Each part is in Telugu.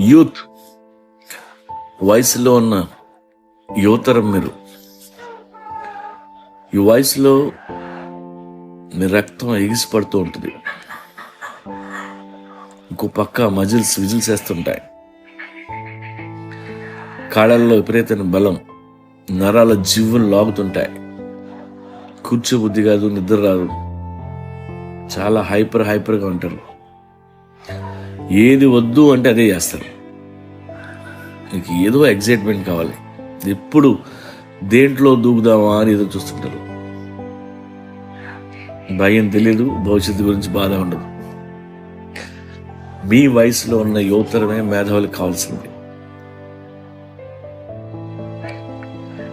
యూత్ వయసులో ఉన్న యువతరం మీరు. ఈ వయసులో మీ రక్తం ఎగిసిపడుతూ ఉంటుంది. ఇంకో పక్క విజిల్స్ వేస్తుంటాయి. కాళ్ళల్లో విపరీతమైన బలం, నరాల జివ్వులు లాగుతుంటాయి. కూర్చోబుద్ధి కాదు, నిద్ర రాదు, చాలా హైపర్గా ఉంటారు. ఏది వద్దు అంటే అదే చేస్తారు. మీకు ఏదో ఎగ్జైట్మెంట్ కావాలి, ఎప్పుడు దేంట్లో దూకుదామా అని ఏదో చూస్తుంటారు. భయం తెలీదు, భవిష్యత్తు గురించి బాధ ఉండదు. మీ వయసులో ఉన్న యువతరమే మేధావులకు కావాల్సింది.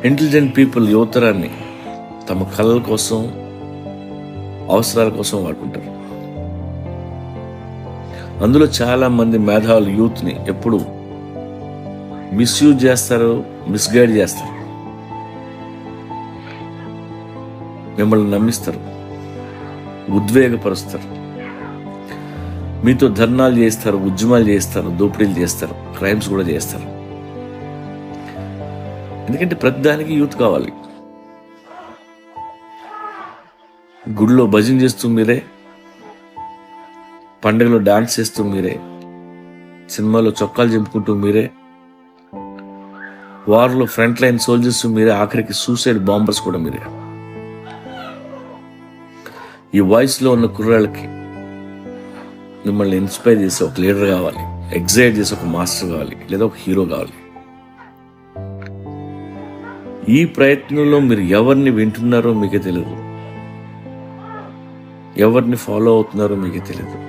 ఇంటెలిజెంట్ పీపుల్ యువతరాన్ని తమ కళల కోసం, అవసరాల కోసం వాడుకుంటారు. అందులో చాలా మంది మేధావులు యూత్ని ఎప్పుడు మిస్యూజ్ చేస్తారు, మిస్గైడ్ చేస్తారు. మిమ్మల్ని నమ్మిస్తారు, ఉద్వేగపరుస్తారు, మీతో ధర్నాలు చేస్తారు, ఉద్యమాలు చేస్తారు, దోపిడీలు చేస్తారు, క్రైమ్స్ కూడా చేస్తారు. ఎందుకంటే ప్రతిదానికి యూత్ కావాలి. గుడిలో భజన చేస్తూ మీరే, పండుగలో డాన్స్ చేస్తూ మీరే, సినిమాలో చొక్కాలు చింపుకుంటూ మీరే, వార్లో ఫ్రంట్ లైన్ సోల్జర్స్ మీరే, ఆఖరికి సూసైడ్ బాంబర్స్ కూడా మీరే. ఈ వాయిస్లో ఉన్న కుర్రాళ్ళకి మిమ్మల్ని ఇన్స్పైర్ చేసే ఒక లీడర్ కావాలి, ఎగ్జైట్ చేసే ఒక మాస్టర్ కావాలి, లేదా ఒక హీరో కావాలి. ఈ ప్రయత్నంలో మీరు ఎవరిని వింటున్నారో మీకే తెలియదు, ఎవరిని ఫాలో అవుతున్నారో మీకే తెలియదు.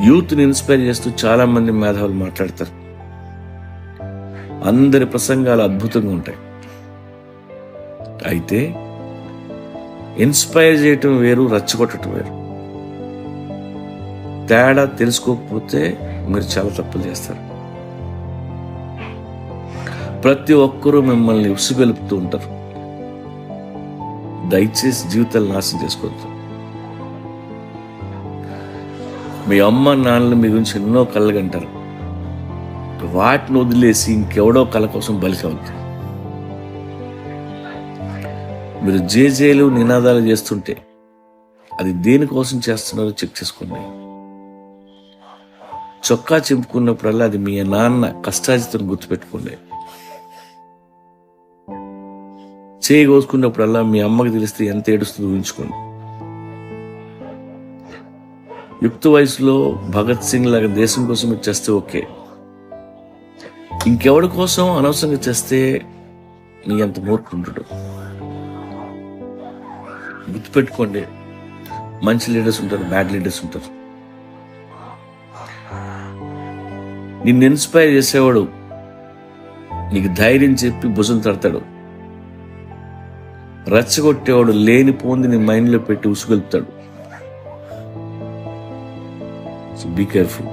యూత్ని ఇన్స్పైర్ చేస్తూ చాలా మంది మేధావులు మాట్లాడతారు. అందరి ప్రసంగాలు అద్భుతంగా ఉంటాయి. అయితే ఇన్స్పైర్ చేయటం వేరు, రెచ్చగొట్టడం వేరు. తేడా తెలుసుకోకపోతే మీరు చాలా తప్పులు చేస్తారు. ప్రతి ఒక్కరూ మిమ్మల్ని ఉసిగొలుపుతూ ఉంటారు. దయచేసి జీవితాలు నాశనం చేసుకోవద్దు. మీ అమ్మ నాన్నలు మీ గురించి ఎన్నో కళలు కంటారు. వాటిని వదిలేసి ఇంకెవడో కళ కోసం బలి కావద్దు. మీరు జేజేలు నినాదాలు చేస్తుంటే అది దేనికోసం చేస్తున్నారో చెక్ చేసుకోండి. చొక్కా చింపుకున్నప్పుడల్లా అది మీ నాన్న కష్టార్జితం గుర్తుపెట్టుకోండి. చేయి కోసుకున్నప్పుడల్లా మీ అమ్మకి తెలిస్తే ఎంత ఏడుస్తుందో ఊహించుకోండి. యుక్త వయసులో భగత్ సింగ్ లాగా దేశం కోసం మీరు చేస్తే ఓకే. ఇంకెవడి కోసం అనవసరంగా చేస్తే నీ అంత మూర్ఖుంటాడు. గుర్తుపెట్టుకోండి, మంచి లీడర్స్ ఉంటారు, బ్యాడ్ లీడర్స్ ఉంటారు. నిన్ను ఇన్స్పైర్ చేసేవాడు నీకు ధైర్యం చెప్పి భుజం తడతాడు. రెచ్చగొట్టేవాడు లేని పోంది నీ మైండ్లో పెట్టి ఉసుగొలుపుతాడు. So be careful.